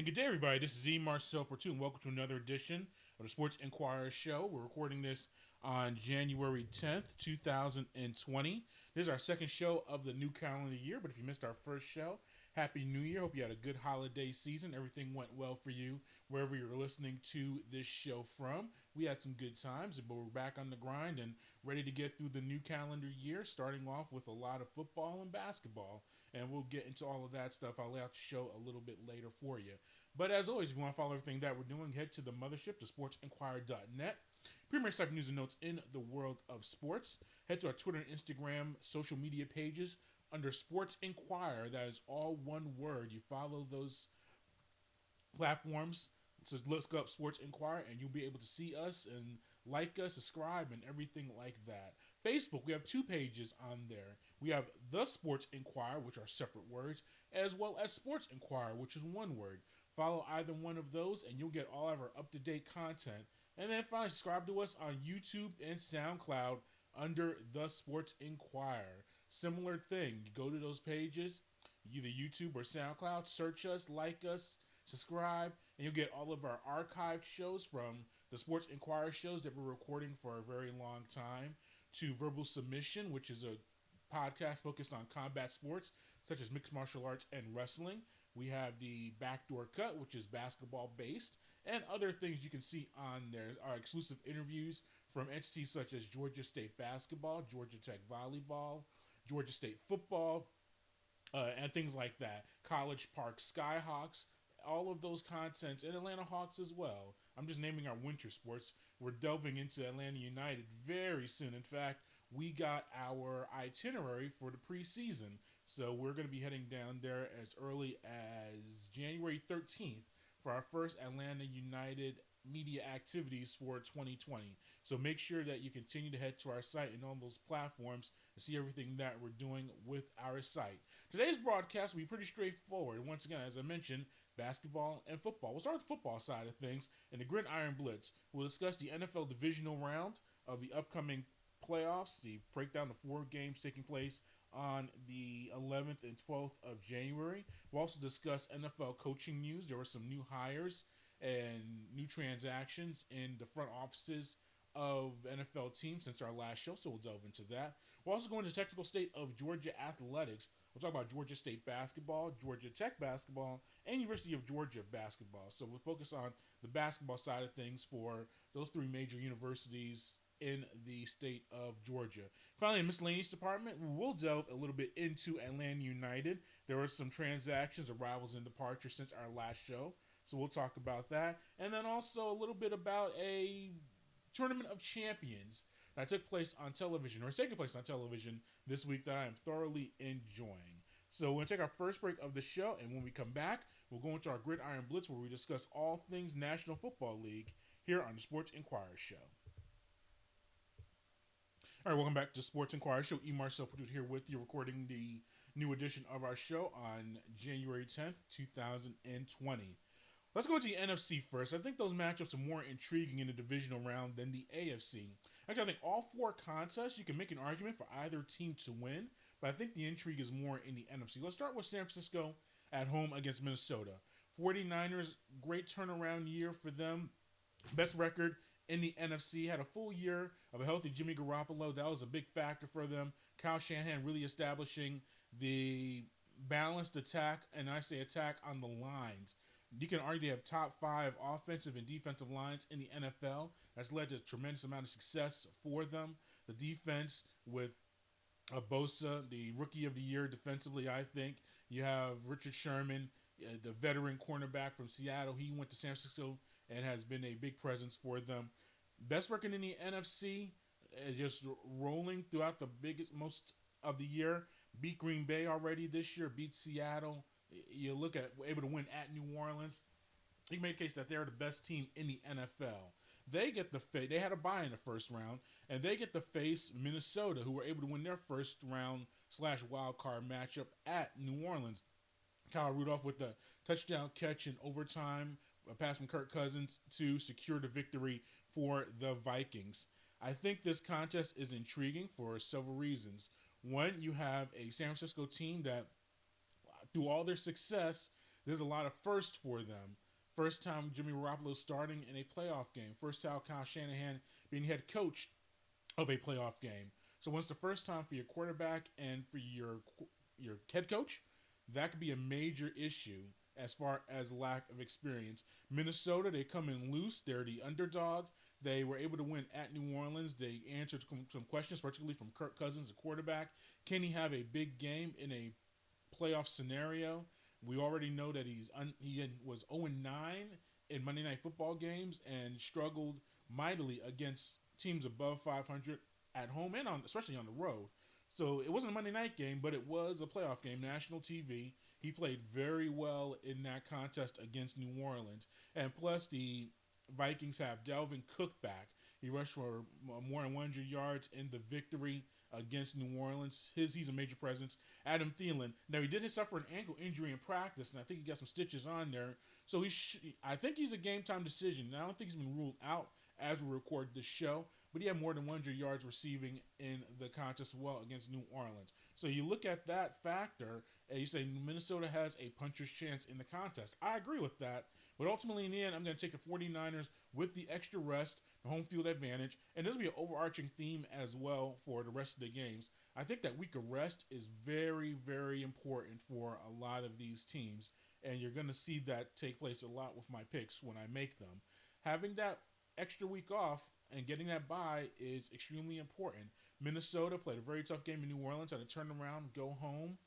And good day, everybody. This is Z. Marcel Portune. Welcome to another edition of the Sports Inquirer Show. We're recording this on January 10th, 2020. This is our second show of the new calendar year, but if you missed our first show, Happy New Year. Hope you had a good holiday season. Everything went well for you wherever you're listening to this show from. We had some good times, but we're back on the grind and ready to get through the new calendar year, starting off with a lot of football and basketball. And we'll get into all of that stuff. I'll lay out the show a little bit later for you. But as always, if you want to follow everything that we're doing, head to the mothership, to sportsinquirer.net. Premier site news and notes in the world of sports. Head to our Twitter and Instagram social media pages under Sports Inquirer. That is all one word. You follow those platforms. So look up Sports Inquirer and you'll be able to see us and like us, subscribe, and everything like that. Facebook, we have two pages on there. We have The Sports Inquirer, which are separate words, as well as Sports Inquirer, which is one word. Follow either one of those and you'll get all of our up-to-date content. And then finally, subscribe to us on YouTube and SoundCloud under The Sports Inquirer. Similar thing. You go to those pages, either YouTube or SoundCloud, search us, like us, subscribe, and you'll get all of our archived shows from the Sports Inquirer shows that we're recording for a very long time, to Verbal Submission, which is a podcast focused on combat sports, such as mixed martial arts and wrestling. We have the Backdoor Cut, which is basketball based, and other things you can see on there are exclusive interviews from entities such as Georgia State basketball, Georgia Tech volleyball, Georgia State football, and things like that. College Park Skyhawks, all of those contents, and Atlanta Hawks as well. I'm just naming our winter sports. We're delving into Atlanta United very soon. In fact, we got our itinerary for the preseason. So we're going to be heading down there as early as January 13th for our first Atlanta United media activities for 2020. So make sure that you continue to head to our site and on those platforms to see everything that we're doing with our site. Today's broadcast will be pretty straightforward. Once again, as I mentioned, basketball and football. We'll start with the football side of things in the Gridiron Blitz. We'll discuss the NFL divisional round of the upcoming playoffs, the breakdown of 4 games taking place on the 11th and 12th of January. We'll also discuss NFL coaching news. There were some new hires and new transactions in the front offices of NFL teams since our last show, so we'll delve into that. We'll also go into the technical state of Georgia athletics. We'll talk about Georgia State basketball, Georgia Tech basketball, and University of Georgia basketball. So we'll focus on the basketball side of things for those 3 major universities in the state of Georgia. Finally, in Miscellaneous Department, we'll delve a little bit into Atlanta United. There were some transactions, arrivals, and departures since our last show, so we'll talk about that. And then also a little bit about a Tournament of Champions that took place on television, or is taking place on television this week, that I am thoroughly enjoying. So we're going to take our first break of the show, and when we come back, we'll go into our Gridiron Blitz, where we discuss all things National Football League here on the Sports Inquirer Show. All right, welcome back to Sports Inquirer Show. E. Marcel Purdue here with you, recording the new edition of our show on January 10th, 2020. Let's go to the NFC first. I think those matchups are more intriguing in the divisional round than the AFC. Actually, I think all 4 contests, you can make an argument for either team to win, but I think the intrigue is more in the NFC. Let's start with San Francisco at home against Minnesota. 49ers, great turnaround year for them. Best record in the NFC, had a full year of a healthy Jimmy Garoppolo. That was a big factor for them. Kyle Shanahan really establishing the balanced attack, and I say attack on the lines. You can argue they have top 5 offensive and defensive lines in the NFL. That's led to a tremendous amount of success for them. The defense with Bosa, the rookie of the year defensively, I think. You have Richard Sherman, the veteran cornerback from Seattle. He went to San Francisco and has been a big presence for them. Best record in the NFC, just rolling throughout the most of the year. Beat Green Bay already this year, beat Seattle. You look at able to win at New Orleans. You can make a case that they're the best team in the NFL. They had a bye in the first round, and they get to face Minnesota, who were able to win their first round / wild card matchup at New Orleans. Kyle Rudolph with the touchdown catch in overtime, a pass from Kirk Cousins to secure the victory for the Vikings. I think this contest is intriguing for several reasons. One, you have a San Francisco team that, through all their success, There's a lot of firsts for them. First time Jimmy Garoppolo starting in a playoff game. First time Kyle Shanahan being head coach of a playoff game. So once the first time for your quarterback and for your head coach, that could be a major issue as far as lack of experience. Minnesota, they come in loose. They're the underdog. They were able to win at New Orleans. They answered some questions, particularly from Kirk Cousins, the quarterback. Can he have a big game in a playoff scenario? We already know that he was 0-9 in Monday Night Football games and struggled mightily against teams above 500 at home and especially on the road. So it wasn't a Monday night game, but it was a playoff game, national TV. He played very well in that contest against New Orleans. And plus, the Vikings have Dalvin Cook back. He rushed for more than 100 yards in the victory against New Orleans. He's a major presence. Adam Thielen. Now, he did suffer an ankle injury in practice, and I think he got some stitches on there. So I think he's a game-time decision. And I don't think he's been ruled out as we record this show, but he had more than 100 yards receiving in the contest as well against New Orleans. So you look at that factor, and you say Minnesota has a puncher's chance in the contest. I agree with that, but ultimately in the end, I'm going to take the 49ers with the extra rest, the home field advantage, and this will be an overarching theme as well for the rest of the games. I think that week of rest is very, very important for a lot of these teams, and you're going to see that take place a lot with my picks when I make them. Having that extra week off and getting that bye is extremely important. Minnesota played a very tough game in New Orleans, had to turn around, go home,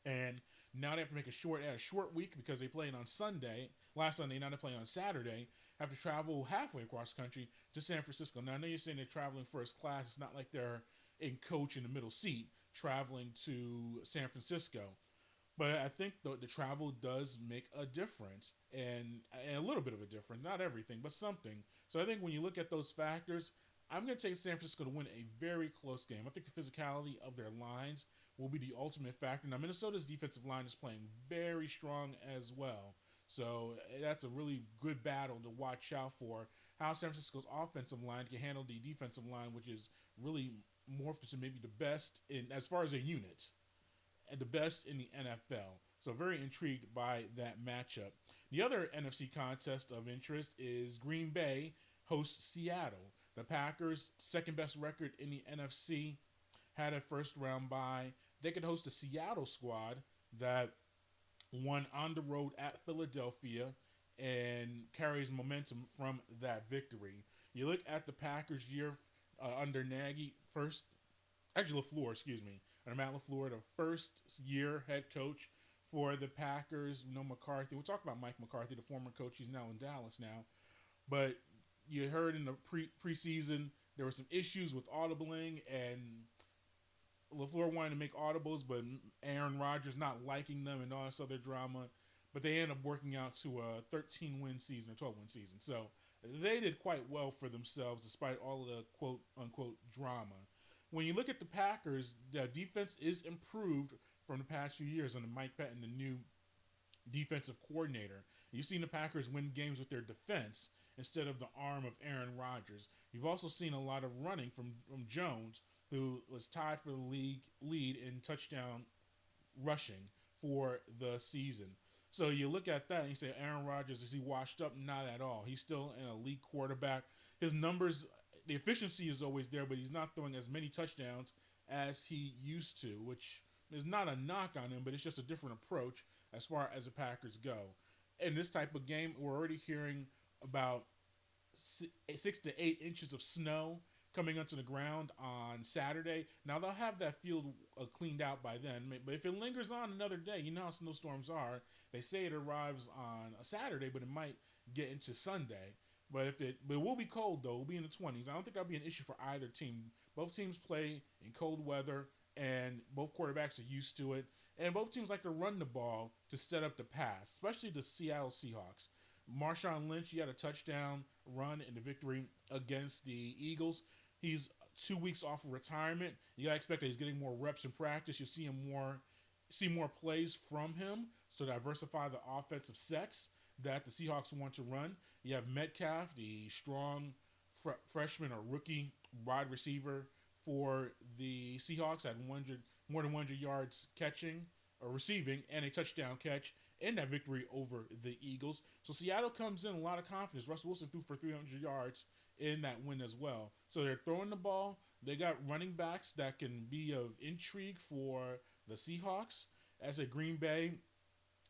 and now they have to make a short week because they played on Sunday, last Sunday, now they're playing on Saturday, have to travel halfway across the country to San Francisco. Now, I know you're saying they're traveling first class. It's not like they're in coach in the middle seat traveling to San Francisco. But I think the travel does make a difference, and a little bit of a difference. Not everything, but something. So I think when you look at those factors, I'm going to take San Francisco to win a very close game. I think the physicality of their lines will be the ultimate factor. Now, Minnesota's defensive line is playing very strong as well. So that's a really good battle to watch out for. How San Francisco's offensive line can handle the defensive line, which is really morphed into maybe the best in as far as a unit. And the best in the NFL. So very intrigued by that matchup. The other NFC contest of interest is Green Bay hosts Seattle. The Packers, second best record in the NFC, had a first round bye. They could host a Seattle squad that won on the road at Philadelphia and carries momentum from that victory. You look at the Packers year under Nagy, under Matt LaFleur, the first-year head coach for the Packers. McCarthy. We'll talk about Mike McCarthy, the former coach. He's now in Dallas now. But you heard in the preseason there were some issues with audibling, and LaFleur wanted to make audibles, but Aaron Rodgers not liking them and all this other drama. But they ended up working out to a 13-win season or 12-win season. So they did quite well for themselves despite all of the quote-unquote drama. When you look at the Packers, the defense is improved from the past few years under Mike Patton, the new defensive coordinator. You've seen the Packers win games with their defense instead of the arm of Aaron Rodgers. You've also seen a lot of running from Jones, who was tied for the league lead in touchdown rushing for the season. So you look at that and you say, Aaron Rodgers, is he washed up? Not at all. He's still an elite quarterback. His numbers, the efficiency is always there, but he's not throwing as many touchdowns as he used to, which is not a knock on him, but it's just a different approach as far as the Packers go. In this type of game, we're already hearing about 6 to 8 inches of snow coming onto the ground on Saturday. Now, they'll have that field cleaned out by then, but if it lingers on another day, you know how snowstorms are. They say it arrives on a Saturday, but it might get into Sunday. But it will be cold, though. It will be in the 20s. I don't think that'll be an issue for either team. Both teams play in cold weather, and both quarterbacks are used to it. And both teams like to run the ball to set up the pass, especially the Seattle Seahawks. Marshawn Lynch, he had a touchdown run in the victory against the Eagles. He's 2 weeks off of retirement. You gotta expect that he's getting more reps in practice. You'll see more plays from him to diversify the offensive sets that the Seahawks want to run. You have Metcalf, the strong freshman or rookie wide receiver for the Seahawks, had more than 100 yards catching or receiving and a touchdown catch. in that victory over the Eagles. So Seattle comes in a lot of confidence. Russell Wilson threw for 300 yards in that win as well. So they're throwing the ball. They got running backs that can be of intrigue for the Seahawks. As a Green Bay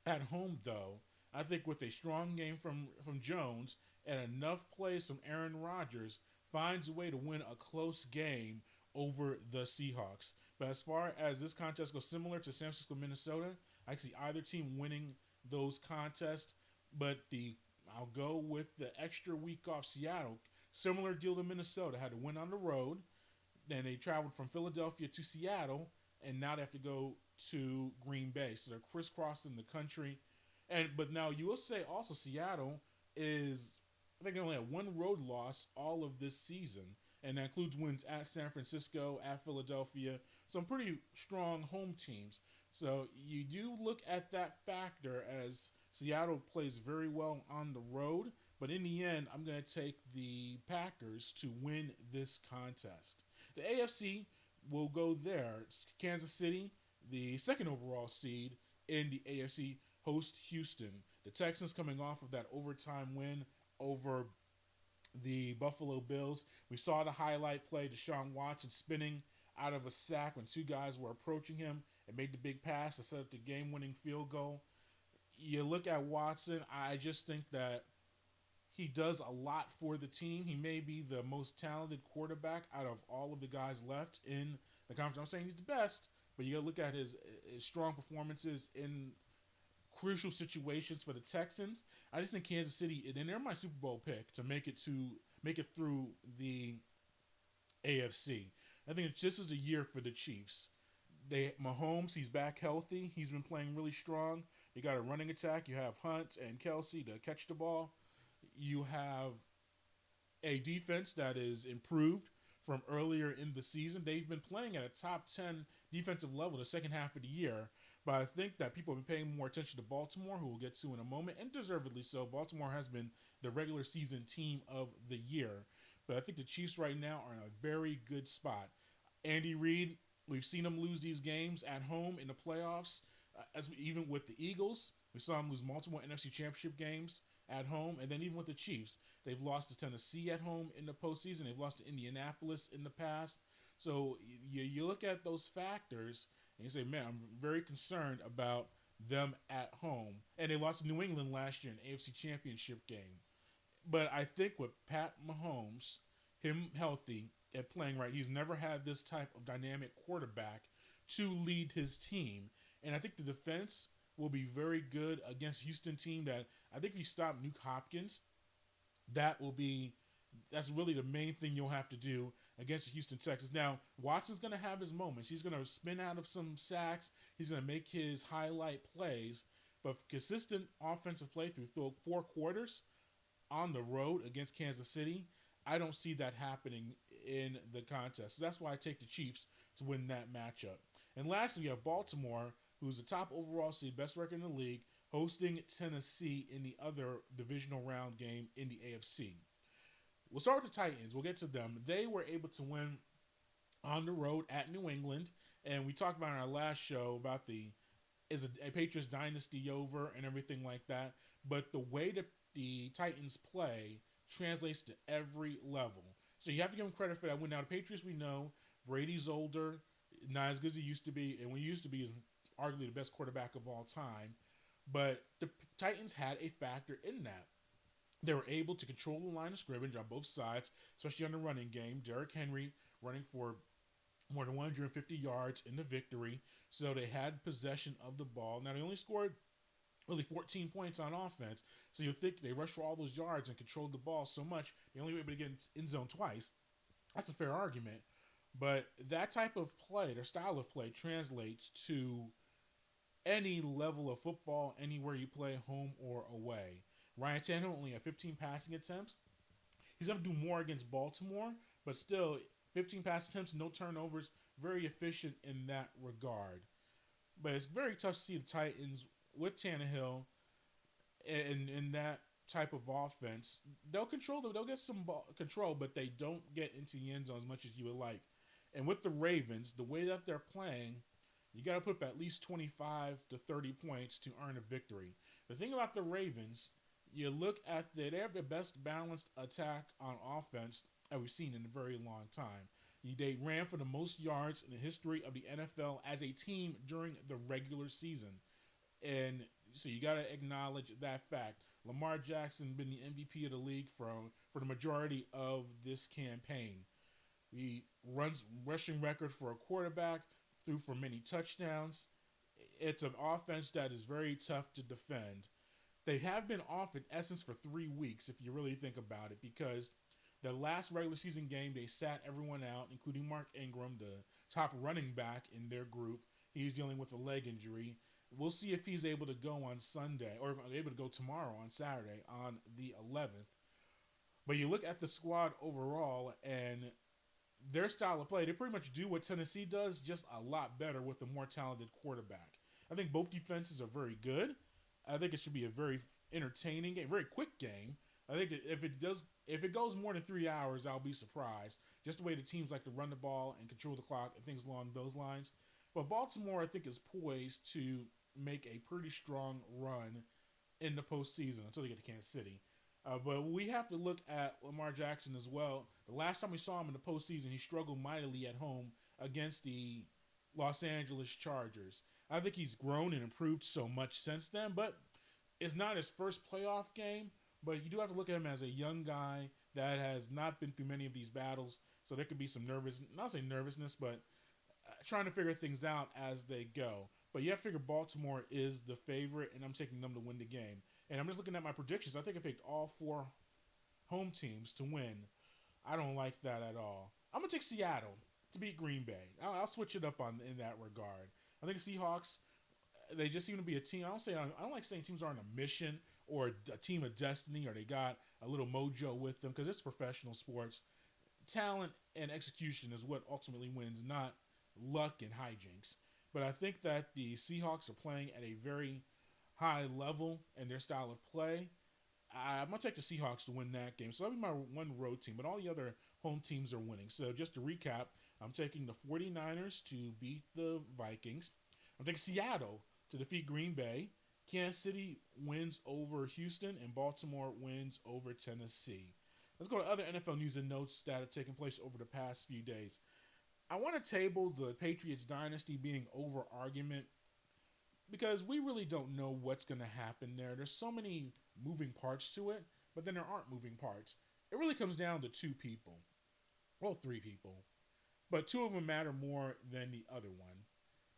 at home, though, I think with a strong game from Jones and enough plays from Aaron Rodgers, finds a way to win a close game over the Seahawks. But as far as this contest goes, similar to San Francisco, Minnesota, I see either team winning those contests. But I'll go with the extra week off. Seattle, similar deal to Minnesota, had to win on the road. Then they traveled from Philadelphia to Seattle, and now they have to go to Green Bay. So they're crisscrossing the country. But now you will say also Seattle is, I think they only have one road loss all of this season, and that includes wins at San Francisco, at Philadelphia, some pretty strong home teams. So you do look at that factor as Seattle plays very well on the road, but in the end, I'm going to take the Packers to win this contest. The AFC will go there. It's Kansas City, the second overall seed in the AFC, host Houston. The Texans coming off of that overtime win over the Buffalo Bills. We saw the highlight play, Deshaun Watson spinning out of a sack when two guys were approaching him and made the big pass to set up the game-winning field goal. You look at Watson, I just think that he does a lot for the team. He may be the most talented quarterback out of all of the guys left in the conference. I'm saying he's the best, but you got to look at his strong performances in crucial situations for the Texans. I just think Kansas City, and they're my Super Bowl pick to make it through the AFC. I think this is a year for the Chiefs. Mahomes, he's back healthy. He's been playing really strong. You got a running attack. You have Hunt and Kelsey to catch the ball. You have a defense that is improved from earlier in the season. They've been playing at a top 10 defensive level the second half of the year. But I think that people have been paying more attention to Baltimore, who we'll get to in a moment, and deservedly so. Baltimore has been the regular season team of the year. But I think the Chiefs right now are in a very good spot. Andy Reid, we've seen him lose these games at home in the playoffs. Even with the Eagles, we saw him lose multiple NFC Championship games at home. And then even with the Chiefs, they've lost to Tennessee at home in the postseason. They've lost to Indianapolis in the past. So you look at those factors and you say, man, I'm very concerned about them at home. And they lost to New England last year in the AFC Championship game. But I think with Pat Mahomes, him healthy and playing right, he's never had this type of dynamic quarterback to lead his team. And I think the defense will be very good against a Houston team that I think if you stop Nuke Hopkins, that's really the main thing you'll have to do against the Houston Texans. Now, Watson's going to have his moments. He's going to spin out of some sacks. He's going to make his highlight plays. But consistent offensive play through 4 quarters on the road against Kansas City, I don't see that happening in the contest. So that's why I take the Chiefs to win that matchup. And lastly, you have Baltimore, who's the top overall seed, best record in the league, hosting Tennessee in the other divisional round game in the AFC. We'll start with the Titans. We'll get to them. They were able to win on the road at New England, and we talked about in our last show about is a Patriots dynasty over and everything like that. But the way that the Titans play translates to every level. So you have to give them credit for that win. Now, the Patriots, we know, Brady's older, not as good as he used to be, and when he used to be is arguably the best quarterback of all time. But the Titans had a factor in that. They were able to control the line of scrimmage on both sides, especially on the running game. Derrick Henry running for more than 150 yards in the victory. So they had possession of the ball. Now, they only scored really 14 points on offense. So you'll think they rushed for all those yards and controlled the ball so much, they only were able to get in zone twice. That's a fair argument. But that type of play, their style of play, translates to any level of football, anywhere you play, home or away. Ryan Tannehill only had 15 passing attempts. He's going to do more against Baltimore, but still, 15 passing attempts, no turnovers, very efficient in that regard. But it's very tough to see the Titans with Tannehill in that type of offense. They'll get some ball control, but they don't get into the end zone as much as you would like. And with the Ravens, the way that they're playing, You got to put up at least 25 to 30 points to earn a victory. The thing about the Ravens, you look at they have the best balanced attack on offense that we've seen in a very long time. They ran for the most yards in the history of the NFL as a team during the regular season. And so you got to acknowledge that fact. Lamar Jackson been the MVP of the league for the majority of this campaign. He runs rushing record for a quarterback, threw for many touchdowns. It's an offense that is very tough to defend. They have been off in essence for 3 weeks, if you really think about it, because the last regular season game they sat everyone out, including Mark Ingram, the top running back in their group. He's dealing with a leg injury. We'll see if he's able to go on Sunday, or able to go tomorrow on Saturday on the 11th. But you look at the squad overall and their style of play, they pretty much do what Tennessee does, just a lot better with a more talented quarterback. I think both defenses are very good. I think it should be a very entertaining game, very quick game. I think that if it goes more than 3 hours, I'll be surprised. Just the way the teams like to run the ball and control the clock and things along those lines. But Baltimore, I think, is poised to make a pretty strong run in the postseason until they get to Kansas City. But we have to look at Lamar Jackson as well. The last time we saw him in the postseason, he struggled mightily at home against the Los Angeles Chargers. I think he's grown and improved so much since then, but it's not his first playoff game. But you do have to look at him as a young guy that has not been through many of these battles. So there could be some nervousness, but trying to figure things out as they go. But you have to figure Baltimore is the favorite, and I'm taking them to win the game. And I'm just looking at my predictions. I think I picked all 4 home teams to win. I don't like that at all. I'm going to take Seattle to beat Green Bay. I'll switch it up in that regard. I think Seahawks, they just seem to be a team. I don't like saying teams are on a mission or a team of destiny or they got a little mojo with them because it's professional sports. Talent and execution is what ultimately wins, not luck and hijinks. But I think that the Seahawks are playing at a very high level in their style of play. I'm going to take the Seahawks to win that game. So that'll be my one road team, but all the other home teams are winning. So just to recap, I'm taking the 49ers to beat the Vikings. I'm taking Seattle to defeat Green Bay. Kansas City wins over Houston, and Baltimore wins over Tennessee. Let's go to other NFL news and notes that have taken place over the past few days. I want to table the Patriots dynasty being over argument because we really don't know what's going to happen there. There's so many moving parts to it, but then there aren't moving parts. It really comes down to 2 people. Well, 3 people. But 2 of them matter more than the other one.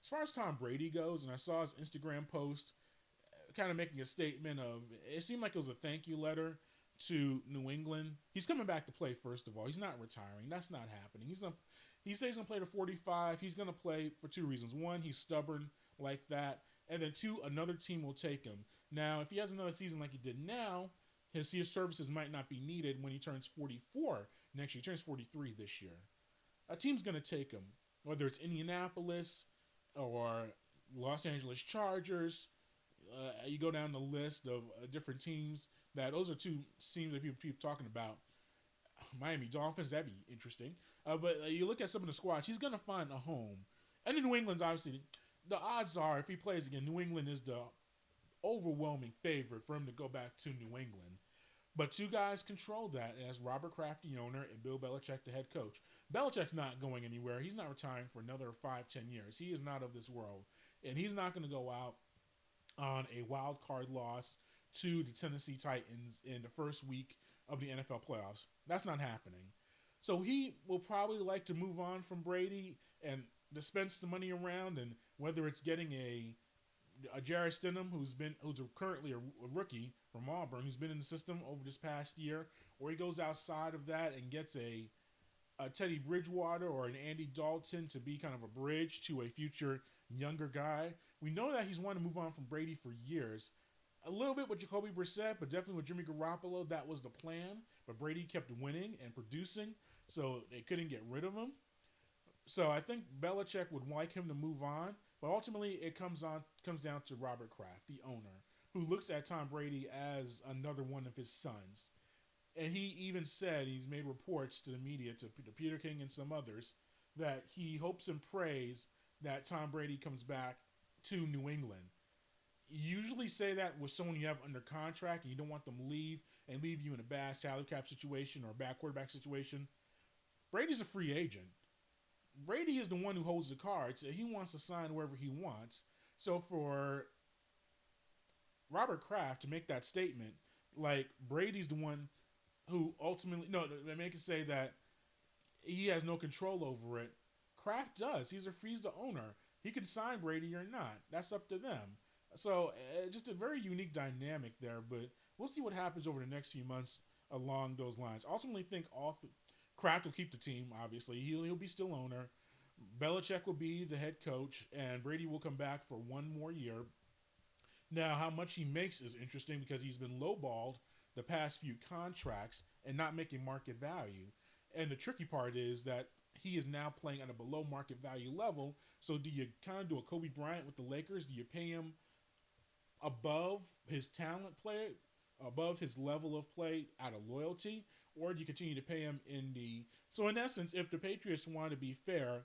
As far as Tom Brady goes, and I saw his Instagram post kind of making a statement of, it seemed like it was a thank you letter to New England. He's coming back to play, first of all. He's not retiring. That's not happening. He says he's going to play to 45. He's going to play for 2 reasons. 1, he's stubborn like that. And then 2, another team will take him. Now, if he has another season like he did now, his services might not be needed when he turns 44 next year. He turns 43 this year. A team's going to take him, whether it's Indianapolis or Los Angeles Chargers. You go down the list of different teams. Those are 2 teams that people talking about. Miami Dolphins, that'd be interesting. But you look at some of the squads, he's going to find a home. And in New England's obviously, the odds are if he plays again, New England is the overwhelming favorite for him to go back to New England. But 2 guys control that, as Robert Kraft, the owner, and Bill Belichick, the head coach. Belichick's not going anywhere. He's not retiring for another 5-10 years. He is not of this world. And he's not going to go out on a wild card loss to the Tennessee Titans in the first week of the NFL playoffs. That's not happening. So he will probably like to move on from Brady and dispense the money around, and whether it's getting a Jarrett Stidham, who's currently a rookie from Auburn, who's been in the system over this past year, or he goes outside of that and gets a Teddy Bridgewater or an Andy Dalton to be kind of a bridge to a future younger guy. We know that he's wanted to move on from Brady for years. A little bit with Jacoby Brissett, but definitely with Jimmy Garoppolo, that was the plan. But Brady kept winning and producing, so they couldn't get rid of him. So I think Belichick would like him to move on, but ultimately it comes down to Robert Kraft, the owner, who looks at Tom Brady as another one of his sons. And he even said, he's made reports to the media, to Peter King and some others, that he hopes and prays that Tom Brady comes back to New England. You usually say that with someone you have under contract and you don't want them to leave and leave you in a bad salary cap situation or a bad quarterback situation. Brady's a free agent. Brady is the one who holds the cards. He wants to sign wherever he wants. So for Robert Kraft to make that statement, like Brady's the one who ultimately, no, they make it say that he has no control over it. Kraft does. He's the owner. He can sign Brady or not. That's up to them. So just a very unique dynamic there, but we'll see what happens over the next few months along those lines. Ultimately, think Kraft will keep the team. Obviously, he'll be still owner. Belichick will be the head coach, and Brady will come back for one more year. Now, how much he makes is interesting because he's been lowballed the past few contracts and not making market value. And the tricky part is that he is now playing at a below market value level. So do you kind of do a Kobe Bryant with the Lakers? Do you pay him above his talent play, above his level of play out of loyalty? Or do you continue to pay him in the... So in essence, if the Patriots want to be fair,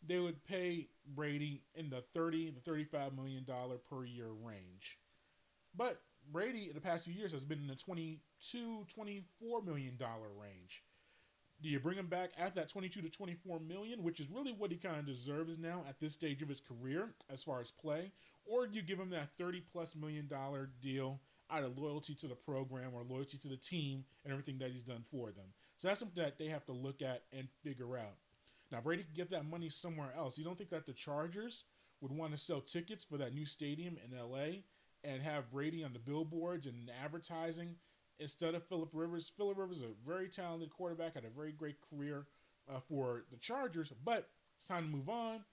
they would pay Brady in the $30 to $35 million per year range. But Brady in the past few years has been in the $22, $24 million range. Do you bring him back at that $22 to $24 million, which is really what he kind of deserves now at this stage of his career as far as play? Or do you give him that $30+ million deal out of loyalty to the program or loyalty to the team and everything that he's done for them? So that's something that they have to look at and figure out. Now, Brady can get that money somewhere else. You don't think that the Chargers would want to sell tickets for that new stadium in L.A. and have Brady on the billboards and advertising instead of Phillip Rivers? Phillip Rivers is a very talented quarterback, had a very great career for the Chargers, but it's time to move on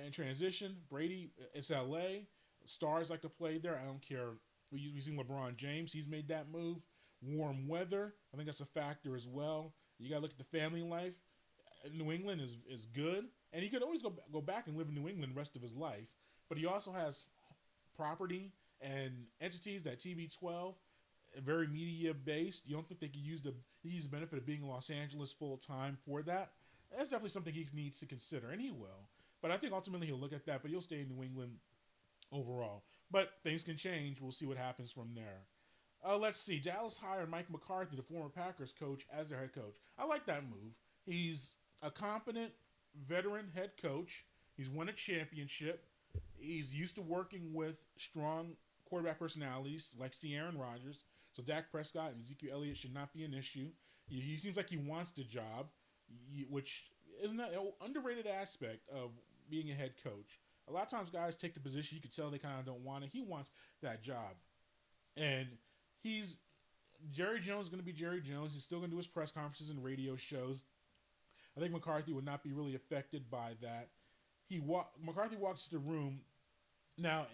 and transition. Brady, it's L.A. Stars like to play there. I don't care. We've seen LeBron James. He's made that move. Warm weather, I think that's a factor as well. You got to look at the family life. New England is good, and he could always go back and live in New England the rest of his life, but he also has property and entities that TB12, very media based. You don't think they could use the benefit of being in Los Angeles full time for that? That's definitely something he needs to consider, and he will. But I think ultimately he'll look at that, but he'll stay in New England overall. But things can change. We'll see what happens from there. Let's see. Dallas hired Mike McCarthy, the former Packers coach, as their head coach. I like that move. He's a competent veteran head coach. He's won a championship. He's used to working with strong quarterback personalities like Aaron Rodgers. So Dak Prescott and Ezekiel Elliott should not be an issue. He seems like he wants the job, which isn't an underrated aspect of being a head coach. A lot of times guys take the position, you can tell they kind of don't want it. He wants that job. And Jerry Jones is going to be Jerry Jones. He's still going to do his press conferences and radio shows. I think McCarthy would not be really affected by that. McCarthy walks to the room. Now,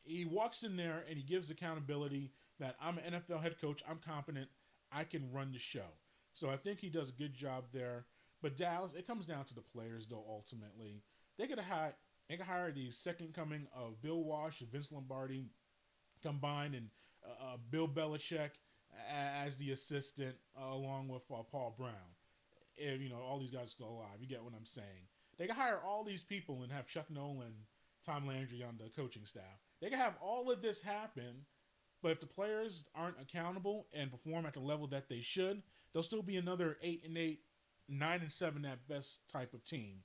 he walks in there and he gives accountability that I'm an NFL head coach. I'm competent. I can run the show. So I think he does a good job there. But Dallas, it comes down to the players, though, ultimately. They could hire the second coming of Bill Walsh and Vince Lombardi combined and Bill Belichick as the assistant along with Paul Brown. If, all these guys are still alive. You get what I'm saying. They can hire all these people and have Chuck Nolan, Tom Landry on the coaching staff. They can have all of this happen, but if the players aren't accountable and perform at the level that they should, they'll still be another 8-8, 9-7 at best type of team.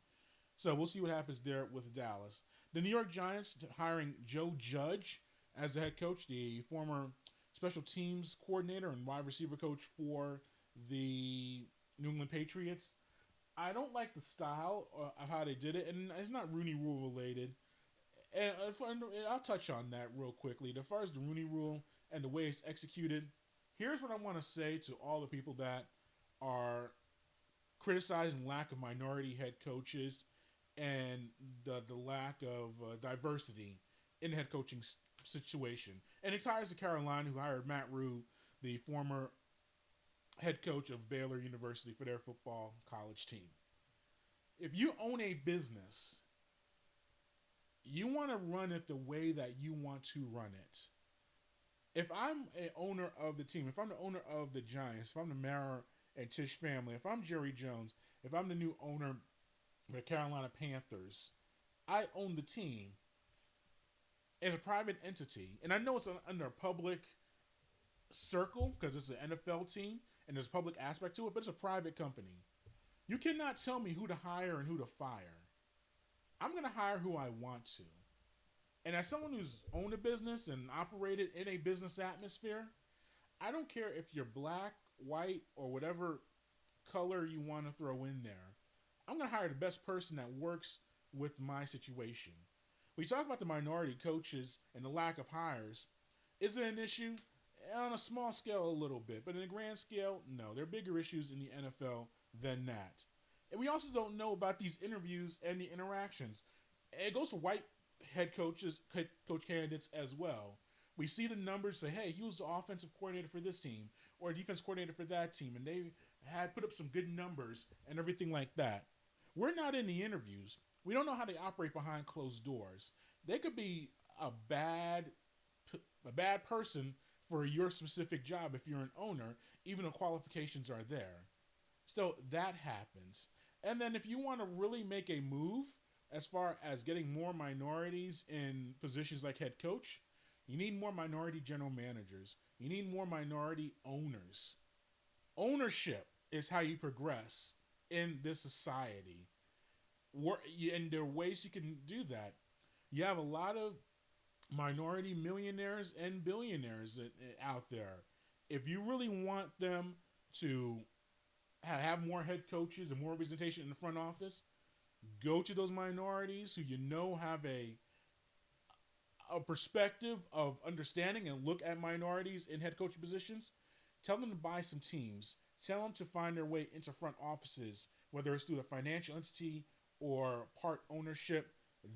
So we'll see what happens there with Dallas. The New York Giants hiring Joe Judge as the head coach, the former special teams coordinator and wide receiver coach for the New England Patriots. I don't like the style of how they did it, and it's not Rooney Rule related. And I'll touch on that real quickly. As far as the Rooney Rule and the way it's executed, here's what I want to say to all the people that are criticizing lack of minority head coaches and the lack of diversity in the head coaching situation. And it ties to Carolina, who hired Matt Rhule, the former head coach of Baylor University, for their football college team. If you own a business, you want to run it the way that you want to run it. If I'm an owner of the team, if I'm the owner of the Giants, if I'm the Mara and Tisch family, if I'm Jerry Jones, if I'm the new owner of the Carolina Panthers, I own the team as a private entity, and I know it's under a public circle because it's an NFL team and there's a public aspect to it, but it's a private company. You cannot tell me who to hire and who to fire. I'm going to hire who I want to. And as someone who's owned a business and operated in a business atmosphere, I don't care if you're black, white, or whatever color you want to throw in there. I'm going to hire the best person that works with my situation. We talk about the minority coaches and the lack of hires. Is it an issue? On a small scale, a little bit. But in a grand scale, no. There are bigger issues in the NFL than that. And we also don't know about these interviews and the interactions. It goes for white coach candidates as well. We see the numbers say, hey, he was the offensive coordinator for this team or defense coordinator for that team, and they had put up some good numbers and everything like that. We're not in the interviews. We don't know how they operate behind closed doors. They could be a bad person for your specific job if you're an owner, even though qualifications are there. So that happens. And then if you want to really make a move as far as getting more minorities in positions like head coach, you need more minority general managers. You need more minority owners. Ownership is how you progress in this society. And there are ways you can do that. You have a lot of minority millionaires and billionaires out there. If you really want them to have more head coaches and more representation in the front office, go to those minorities who you know have a perspective of understanding and look at minorities in head coaching positions. Tell them to buy some teams. Tell them to find their way into front offices, whether it's through a financial entity or part ownership.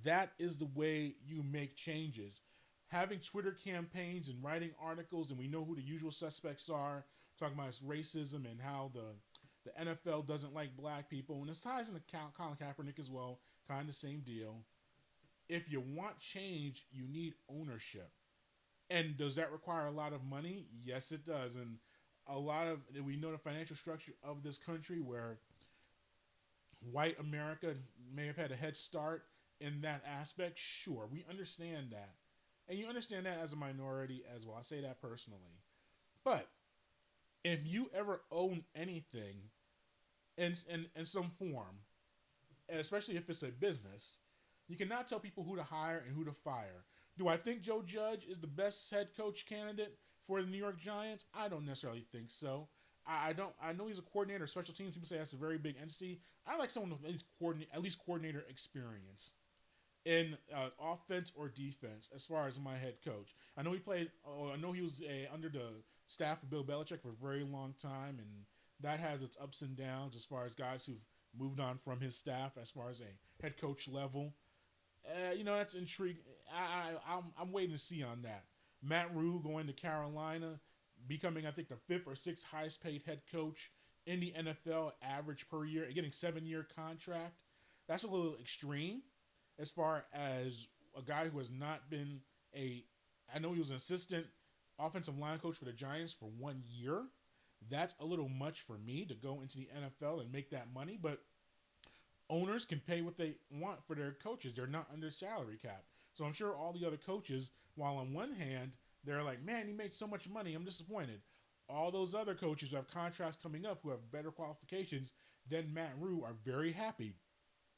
That is the way you make changes. Having Twitter campaigns and writing articles, and we know who the usual suspects are, talking about racism and how the NFL doesn't like black people, and this ties into Colin Kaepernick as well, kind of the same deal. If you want change, you need ownership. And does that require a lot of money? Yes, it does. And we know the financial structure of this country where white America may have had a head start in that aspect. Sure, we understand that. And you understand that as a minority as well. I say that personally. But if you ever own anything in some form, especially if it's a business, you cannot tell people who to hire and who to fire. Do I think Joe Judge is the best head coach candidate for the New York Giants? I don't necessarily think so. I know he's a coordinator of special teams. People say that's a very big entity. I like someone with at least coordinator experience in offense or defense as far as my head coach. I know he was under the staff of Bill Belichick for a very long time, and that has its ups and downs as far as guys who've moved on from his staff as far as a head coach level. That's intriguing. I'm waiting to see on that. Matt Rule going to Carolina, becoming, I think, the 5th or 6th highest paid head coach in the NFL average per year, and getting 7-year contract. That's a little extreme as far as a guy who has not been I know he was an assistant offensive line coach for the Giants for 1 year. That's a little much for me to go into the NFL and make that money, but owners can pay what they want for their coaches. They're not under salary cap. So I'm sure all the other coaches, while on one hand, they're like, man, he made so much money, I'm disappointed. All those other coaches who have contracts coming up who have better qualifications than Matt Rule are very happy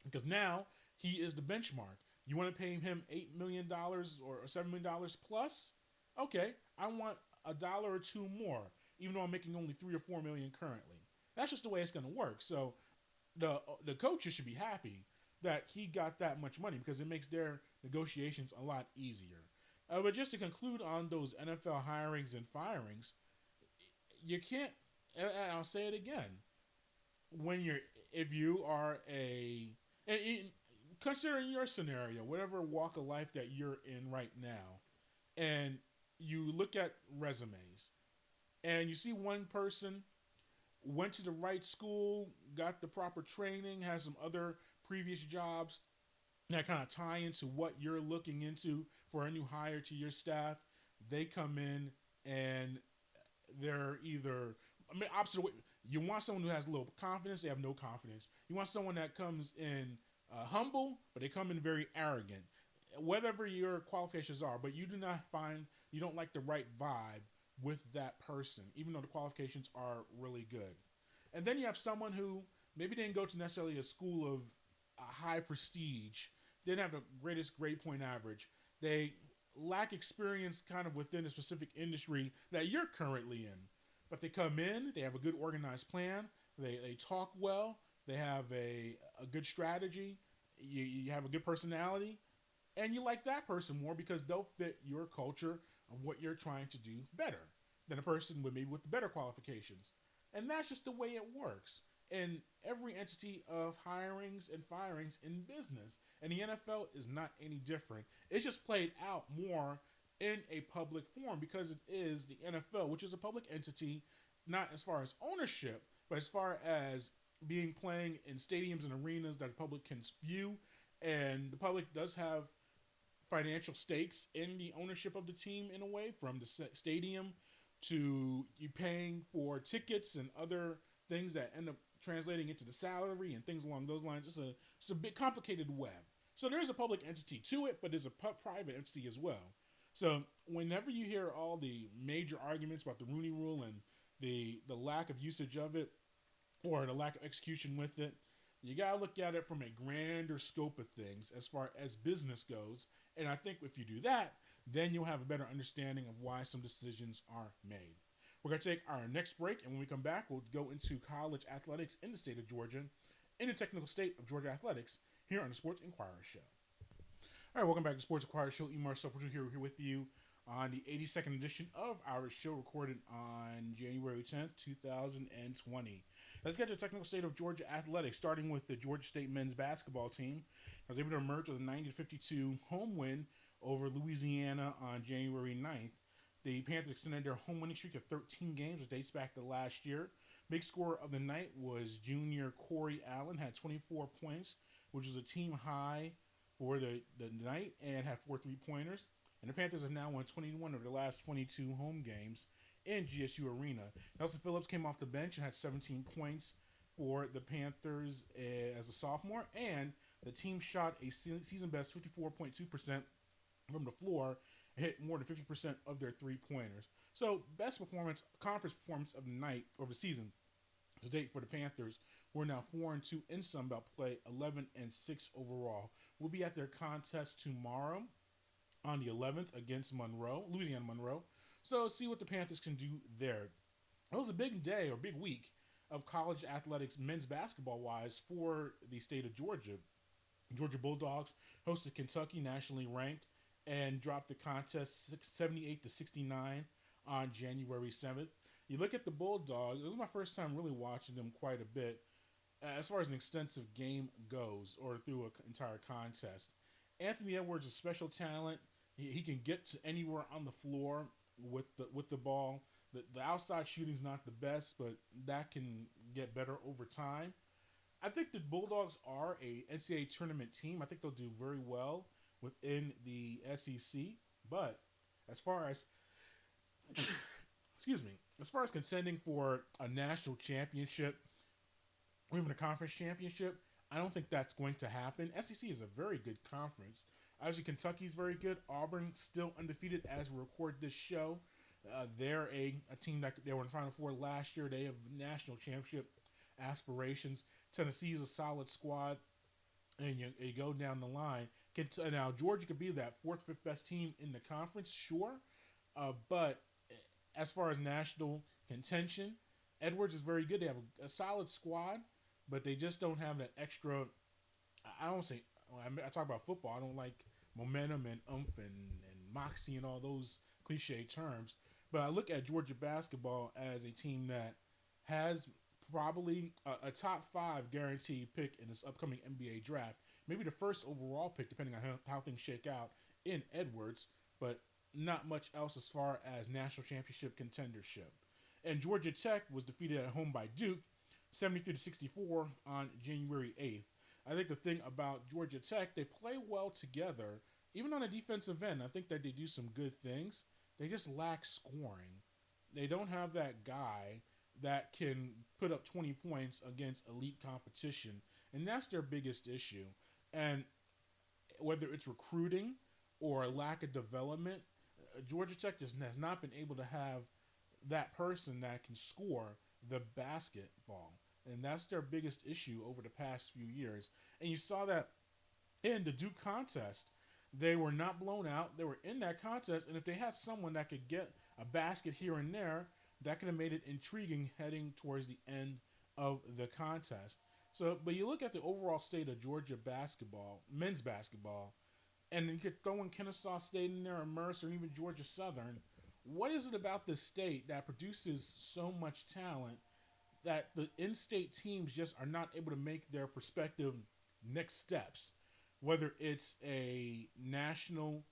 because now he is the benchmark. You want to pay him $8 million or $7 million plus? Okay, I want $1 or $2 more, even though I'm making only $3 or $4 million currently. That's just the way it's going to work. So the coaches should be happy that he got that much money because it makes their negotiations a lot easier. But just to conclude on those NFL hirings and firings, you can't, and I'll say it again, considering your scenario, whatever walk of life that you're in right now, and you look at resumes, and you see one person went to the right school, got the proper training, has some other previous jobs that kind of tie into what you're looking into for a new hire to your staff. They come in and they're either, opposite way. You want someone who has a little confidence, they have no confidence. You want someone that comes in humble, but they come in very arrogant. Whatever your qualifications are, but you don't like the right vibe with that person, even though the qualifications are really good. And then you have someone who maybe didn't go to necessarily a school of high prestige, didn't have the greatest grade point average. They lack experience kind of within a specific industry that you're currently in. But they come in, they have a good organized plan, they talk well, they have a good strategy, you have a good personality, and you like that person more because they'll fit your culture of what you're trying to do better than a person with maybe with better qualifications. And that's just the way it works in every entity of hirings and firings in business. And the NFL is not any different. It's just played out more in a public form because it is the NFL, which is a public entity, not as far as ownership, but as far as being playing in stadiums and arenas that the public can view. And the public does have financial stakes in the ownership of the team in a way, from the stadium to you paying for tickets and other things that end up translating into the salary and things along those lines. It's a bit complicated web. So there's a public entity to it, but there's a private entity as well. So whenever you hear all the major arguments about the Rooney Rule and the lack of usage of it or the lack of execution with it, you got to look at it from a grander scope of things as far as business goes. And I think if you do that, then you'll have a better understanding of why some decisions are made. We're going to take our next break, and when we come back, we'll go into college athletics in the state of Georgia, in the technical state of Georgia athletics, here on the Sports Inquirer Show. All right, welcome back to Sports Inquirer Show. Emar Sopertu here with you on the 82nd edition of our show, recorded on January 10th, 2020. Let's get to the technical state of Georgia athletics, starting with the Georgia State men's basketball team. I was able to emerge with a 90-52 home win over Louisiana on January 9th. The Panthers extended their home winning streak of 13 games, which dates back to last year. Big scorer of the night was junior Corey Allen, had 24 points, which was a team high for the night, and had 4 3-pointers. And the Panthers have now won 21 of their last 22 home games in GSU Arena. Nelson Phillips came off the bench and had 17 points for the Panthers as a sophomore, and the team shot a season-best 54.2% from the floor, hit more than 50% of their 3-pointers. So, best performance, conference performance of the night, or the season to date for the Panthers. We're now 4-2 in Sunbelt play, 11-6 overall. We'll be at their contest tomorrow on the 11th against Louisiana Monroe. So, see what the Panthers can do there. It was a big day, or big week, of college athletics men's basketball-wise for the state of Georgia. Georgia Bulldogs hosted Kentucky, nationally ranked, and dropped the contest 78-69 on January 7th. You look at the Bulldogs, it was my first time really watching them quite a bit as far as an extensive game goes, or through an entire contest. Anthony Edwards is a special talent. He can get to anywhere on the floor with the ball. The outside shooting's not the best, but that can get better over time. I think the Bulldogs are a NCAA tournament team. I think they'll do very well within the SEC. But as far as as far as contending for a national championship or even a conference championship, I don't think that's going to happen. SEC is a very good conference. Obviously, Kentucky's very good. Auburn still undefeated as we record this show. They're a team that they were in the Final Four last year. They have national championship aspirations. Tennessee is a solid squad, and you go down the line. Now, Georgia could be that 4th, 5th best team in the conference, sure. But as far as national contention, Edwards is very good. They have a solid squad, but they just don't have that extra. I talk about football. I don't like momentum and oomph and moxie and all those cliche terms. But I look at Georgia basketball as a team that has probably a top 5 guaranteed pick in this upcoming NBA draft. Maybe the first overall pick, depending on how things shake out in Edwards, but not much else as far as national championship contendership. And Georgia Tech was defeated at home by Duke, 73-64 on January 8th. I think the thing about Georgia Tech, they play well together. Even on a defensive end, I think that they do some good things. They just lack scoring. They don't have that guy that can put up 20 points against elite competition, and that's their biggest issue. And whether it's recruiting or lack of development, Georgia Tech just has not been able to have that person that can score the basketball. And that's their biggest issue over the past few years. And you saw that in the Duke contest. They were not blown out. They were in that contest. And if they had someone that could get a basket here and there, that could have made it intriguing heading towards the end of the contest. So, but you look at the overall state of Georgia basketball, men's basketball, and you could throw in Kennesaw State in there, or Mercer, and even Georgia Southern. What is it about this state that produces so much talent that the in-state teams just are not able to make their prospective next steps? Whether it's a national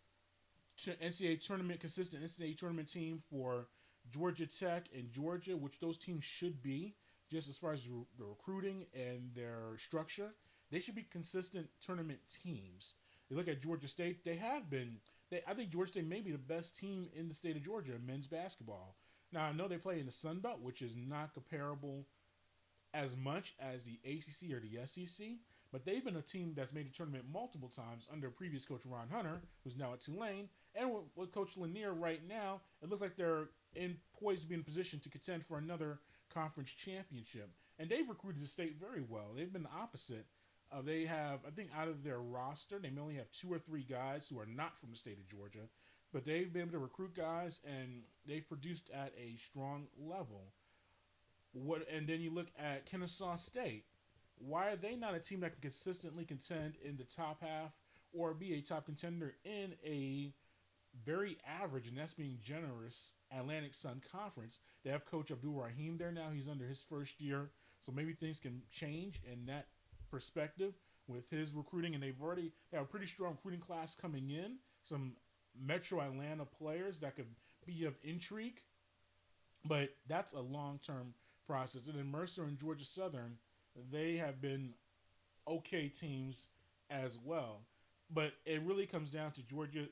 NCAA tournament, consistent NCAA tournament team for Georgia Tech and Georgia, which those teams should be, just as far as the recruiting and their structure, they should be consistent tournament teams. You look at Georgia State; they have been. I think Georgia State may be the best team in the state of Georgia in men's basketball. Now I know they play in the Sun Belt, which is not comparable as much as the ACC or the SEC, but they've been a team that's made a tournament multiple times under previous coach Ron Hunter, who's now at Tulane, and with Coach Lanier right now. It looks like they're poised to be in position to contend for another conference championship. And they've recruited the state very well. They've been the opposite. They have, I think, out of their roster, they may only have 2 or 3 guys who are not from the state of Georgia, but they've been able to recruit guys, and they've produced at a strong level. And then you look at Kennesaw State. Why are they not a team that can consistently contend in the top half or be a top contender in a very average, and that's being generous, Atlantic Sun Conference? They have Coach Abdul Rahim there now. He's under his first year, so maybe things can change in that perspective with his recruiting. And they have a pretty strong recruiting class coming in. Some Metro Atlanta players that could be of intrigue, but that's a long-term process. And then Mercer and Georgia Southern, they have been okay teams as well. But it really comes down to Georgia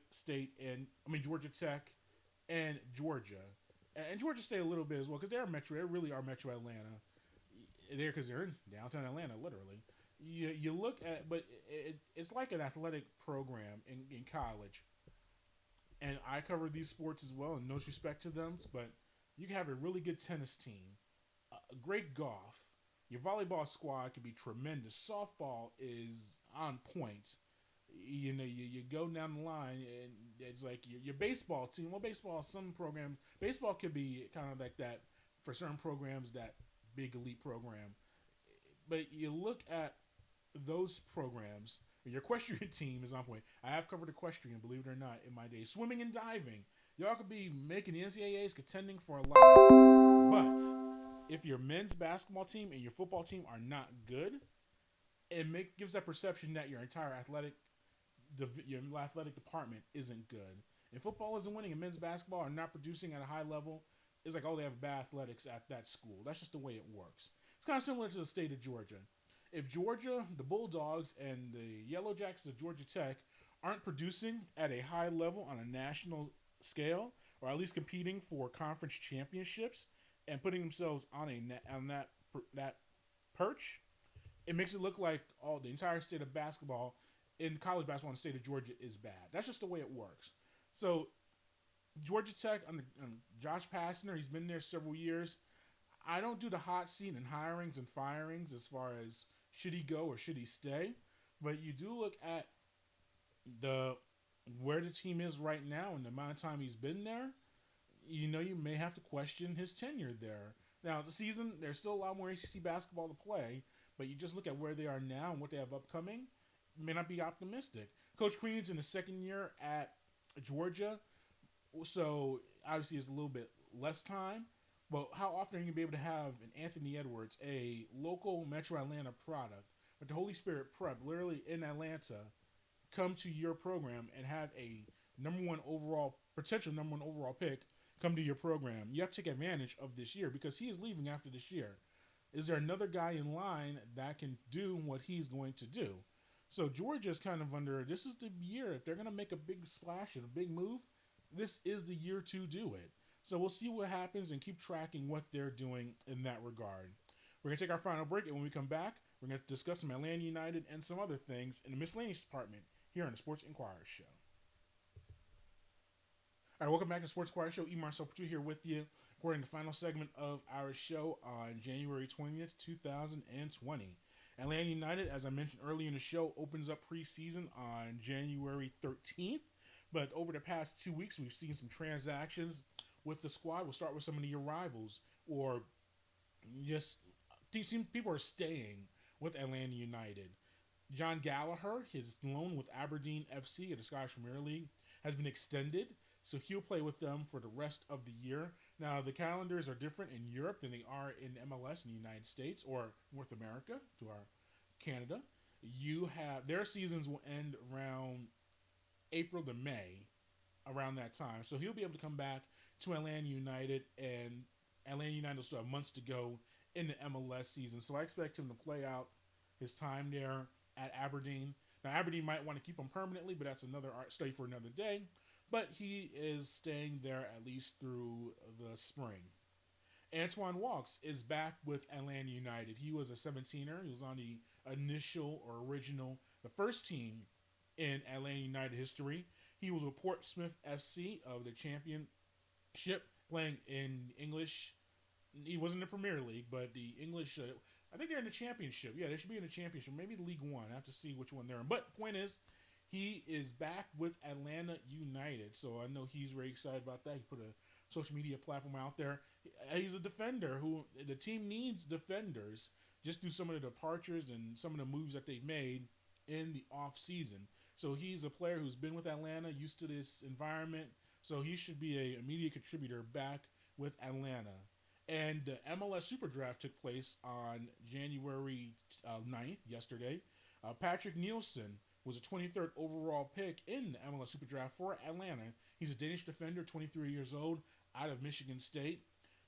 Tech and Georgia. And Georgia State a little bit as well, because they really are Metro Atlanta. Because they're in downtown Atlanta, literally. You look at, but it's like an athletic program in college. And I cover these sports as well, and no disrespect to them, but you can have a really good tennis team, a great golf. Your volleyball squad can be tremendous. Softball is on point. You go down the line, and it's like your baseball team. Well, baseball could be kind of like that for certain programs, that big elite program. But you look at those programs. Your equestrian team is on point. I have covered equestrian, believe it or not, in my day. Swimming and diving. Y'all could be making the NCAAs, contending for a lot. But if your men's basketball team and your football team are not good, it gives that perception that your entire athletic department isn't good. If football isn't winning and men's basketball are not producing at a high level, it's like, oh, they have bad athletics at that school. That's just the way it works. It's kind of similar to the state of Georgia. If Georgia, the Bulldogs, and the Yellow Jackets of Georgia Tech aren't producing at a high level on a national scale, or at least competing for conference championships and putting themselves on that perch, it makes it look like the entire state of basketball, in college basketball in the state of Georgia, is bad. That's just the way it works. So Georgia Tech, on Josh Pastner, he's been there several years. I don't do the hot seat and hirings and firings as far as should he go or should he stay, but you do look at where the team is right now and the amount of time he's been there. You may have to question his tenure there. Now, the season, there's still a lot more ACC basketball to play, but you just look at where they are now and what they have upcoming, may not be optimistic. Coach Queen's in his second year at Georgia, so obviously it's a little bit less time. But how often are you going to be able to have an Anthony Edwards, a local Metro Atlanta product, with the Holy Spirit Prep, literally in Atlanta, come to your program and have a potential number one overall pick come to your program? You have to take advantage of this year because he is leaving after this year. Is there another guy in line that can do what he's going to do? So Georgia's kind of this is the year. If they're going to make a big splash and a big move, this is the year to do it. So we'll see what happens and keep tracking what they're doing in that regard. We're going to take our final break, and when we come back, We're going to discuss some Atlanta United and some other things in the Miscellaneous Department here on the Sports Inquirer Show. All right, welcome back to the Sports Inquirer Show. Marcel Patu here with you, recording the final segment of our show on January 20th, 2020. Atlanta United, as I mentioned earlier in the show, opens up preseason on January 13th. But over the past 2 weeks, we've seen some transactions with the squad. We'll start with some of the arrivals, or just people are staying with Atlanta United. John Gallagher, his loan with Aberdeen FC of the Scottish Premier League, has been extended, so he'll play with them for the rest of the year. Now, the calendars are different in Europe than they are in MLS in the United States or North America, to our Canada. You have their seasons will end around April to May, around that time. So he'll be able to come back to Atlanta United, and Atlanta United will still have months to go in the MLS season. So I expect him to play out his time there at Aberdeen. Now, Aberdeen might want to keep him permanently, but that's another study for another day. But he is staying there at least through the spring. Antoine Walks is back with Atlanta United. He was a 17er. He was on the initial or original, the first team in Atlanta United history. He was with Portsmouth FC of the Championship, playing in English. He wasn't in the Premier League, but the English, I think they're in the Championship. Yeah, they should be in the Championship. Maybe the League One. I have to see which one they're in. But point is, he is back with Atlanta United. So I know he's very excited about that. He put a social media platform out there. He's a defender who the team needs defenders just through some of the departures and some of the moves that they made in the offseason. So he's a player who's been with Atlanta, used to this environment. So he should be an immediate contributor back with Atlanta. And the MLS Super Draft took place on January 9th, yesterday. Patrick Nielsen was a 23rd overall pick in the MLS Super Draft for Atlanta. He's a Danish defender, 23 years old, out of Michigan State.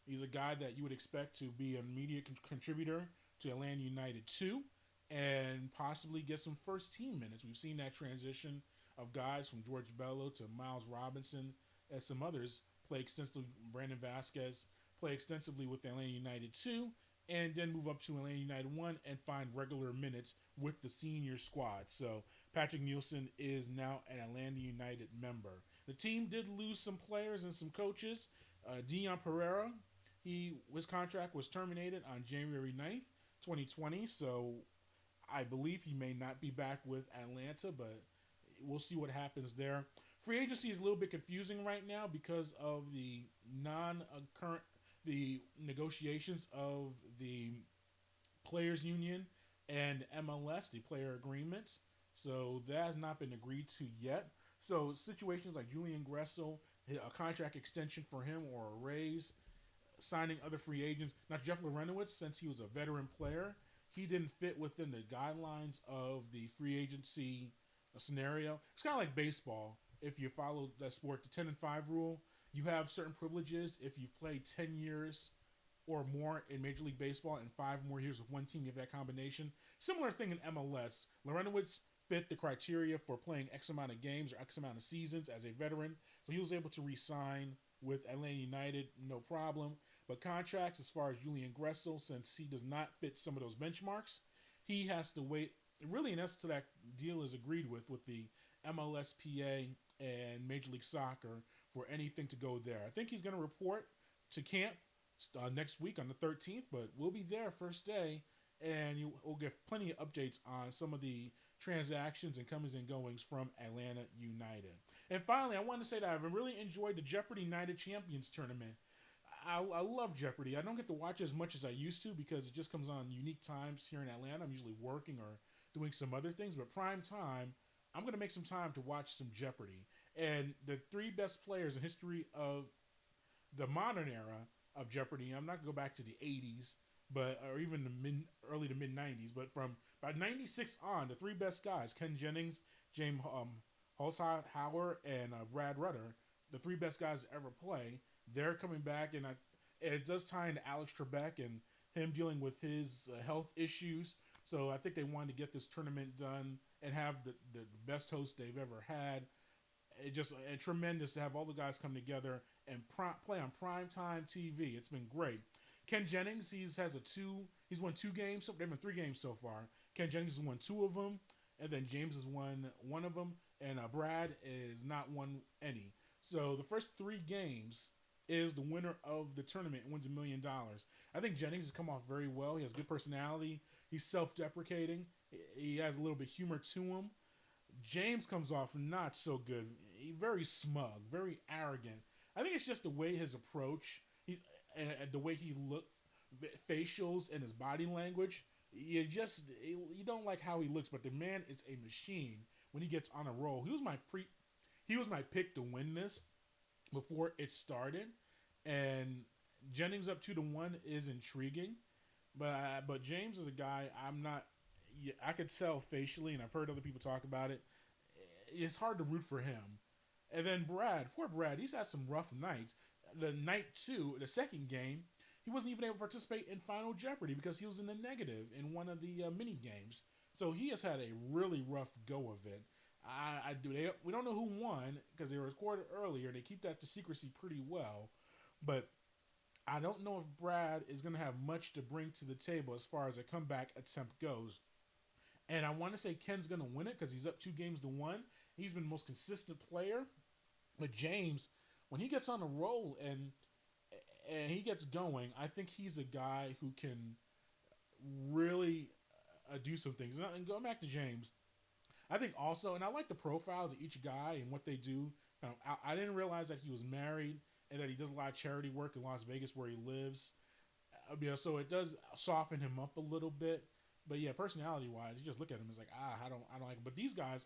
He's a guy that you would expect to be an immediate contributor to Atlanta United too, and possibly get some first team minutes. We've seen that transition of guys from George Bello to Miles Robinson and some others play extensively. Brandon Vasquez play extensively with Atlanta United 2, and then move up to Atlanta United 1 and find regular minutes with the senior squad. So Patrick Nielsen is now an Atlanta United member. The team did lose some players and some coaches. Dion Pereira, his contract was terminated on January 9th, 2020, so I believe he may not be back with Atlanta, but we'll see what happens there. Free agency is a little bit confusing right now because of the the negotiations of the Players Union and MLS, the player agreements. So that has not been agreed to yet. So situations like Julian Gressel, a contract extension for him or a raise, signing other free agents. Not Jeff Lorenowitz, since he was a veteran player, he didn't fit within the guidelines of the free agency scenario. It's kind of like baseball. If you follow that sport, the 10-5 rule, you have certain privileges if you've played 10 years or more in Major League Baseball and 5 more years with one team. You have that combination. Similar thing in MLS. Lorenowitz fit the criteria for playing X amount of games or X amount of seasons as a veteran. So he was able to re-sign with Atlanta United, no problem. But contracts, as far as Julian Gressel, since he does not fit some of those benchmarks, he has to wait. Really, in essence, that deal is agreed with the MLSPA and Major League Soccer for anything to go there. I think he's going to report to camp next week on the 13th, but we'll be there first day, and we'll get plenty of updates on some of the transactions and comings and goings from Atlanta United. And finally, I want to say that I've really enjoyed the Jeopardy Night of Champions tournament. I love Jeopardy. I don't get to watch it as much as I used to because it just comes on unique times here in Atlanta. I'm usually working or doing some other things, but prime time, I'm going to make some time to watch some Jeopardy. And the 3 best players in history of the modern era of Jeopardy, I'm not going to go back to the 80s, or even the early to mid-90s, but from about 96 on, the 3 best guys, Ken Jennings, James Holzhauer, and Brad Rutter, the 3 best guys to ever play, they're coming back, and it does tie into Alex Trebek and him dealing with his health issues. So I think they wanted to get this tournament done and have the best host they've ever had. It just tremendous to have all the guys come together and play on primetime TV. It's been great. Ken Jennings, he's won 2 games. So they've been 3 games so far. Ken Jennings has won 2 of them, and then James has won 1 of them, and Brad is not won any. So the first 3 games is the winner of the tournament and wins $1 million. I think Jennings has come off very well. He has good personality. He's self-deprecating. He has a little bit of humor to him. James comes off not so good. Very smug, very arrogant. I think it's just the way his approach, and the way he looked, facials and his body language. You don't like how he looks, but the man is a machine when he gets on a roll. He was my pick to win this before it started, and Jennings up 2-1 is intriguing, but James is a guy I could tell facially, and I've heard other people talk about it. It's hard to root for him. And then poor Brad, he's had some rough nights. The night 2, the second game, he wasn't even able to participate in Final Jeopardy because he was in the negative in one of the mini games. So he has had a really rough go of it. We don't know who won because they were recorded earlier. They keep that to secrecy pretty well, but I don't know if Brad is going to have much to bring to the table as far as a comeback attempt goes. And I want to say Ken's going to win it because he's up 2-1. He's been the most consistent player. But James, when he gets on a roll and he gets going, I think he's a guy who can really do some things. And going back to James, I think also, and I like the profiles of each guy and what they do. I didn't realize that he was married and that he does a lot of charity work in Las Vegas where he lives. So it does soften him up a little bit. But yeah, personality-wise, you just look at him, it's like, I don't like him. But these guys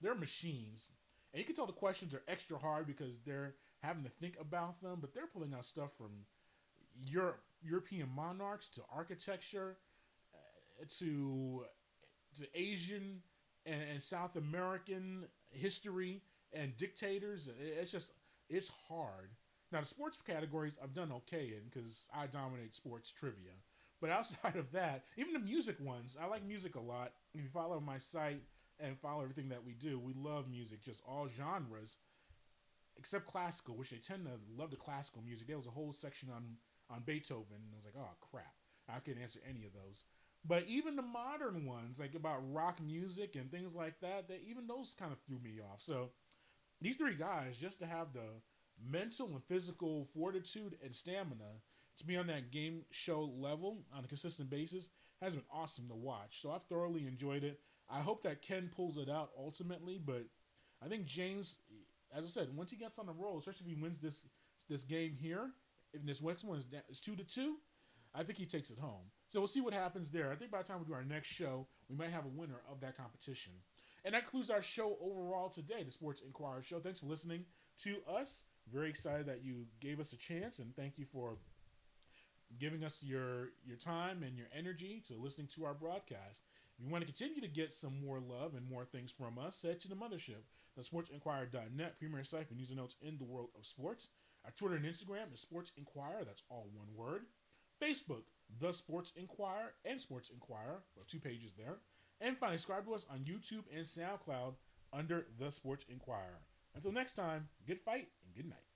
they're machines. And you can tell the questions are extra hard because they're having to think about them, but they're pulling out stuff from European monarchs to architecture to Asian and South American history and dictators. It's hard. Now, the sports categories I've done okay in because I dominate sports trivia. But outside of that, even the music ones, I like music a lot. If you follow my site and follow everything that we do, we love music, just all genres, except classical, which they tend to love the classical music. There was a whole section on Beethoven, and I was like, oh, crap. I couldn't answer any of those. But even the modern ones, like about rock music and things like that, even those kind of threw me off. So these 3 guys, just to have the mental and physical fortitude and stamina to be on that game show level on a consistent basis has been awesome to watch. So I've thoroughly enjoyed it. I hope that Ken pulls it out ultimately, but I think James, as I said, once he gets on the roll, especially if he wins this game here, if this next one is 2-2, I think he takes it home. So we'll see what happens there. I think by the time we do our next show, we might have a winner of that competition. And that concludes our show overall today, the Sports Inquirer Show. Thanks for listening to us. Very excited that you gave us a chance, and thank you for giving us your time and your energy to listening to our broadcast. If you want to continue to get some more love and more things from us, head to the mothership, the sportsinquirer.net, premier site for news and notes in the world of sports. Our Twitter and Instagram is Sports Inquirer, that's all one word. Facebook, The Sports Inquirer and Sports Inquirer, we have 2 pages there. And finally, subscribe to us on YouTube and SoundCloud under The Sports Inquirer. Until next time, good fight and good night.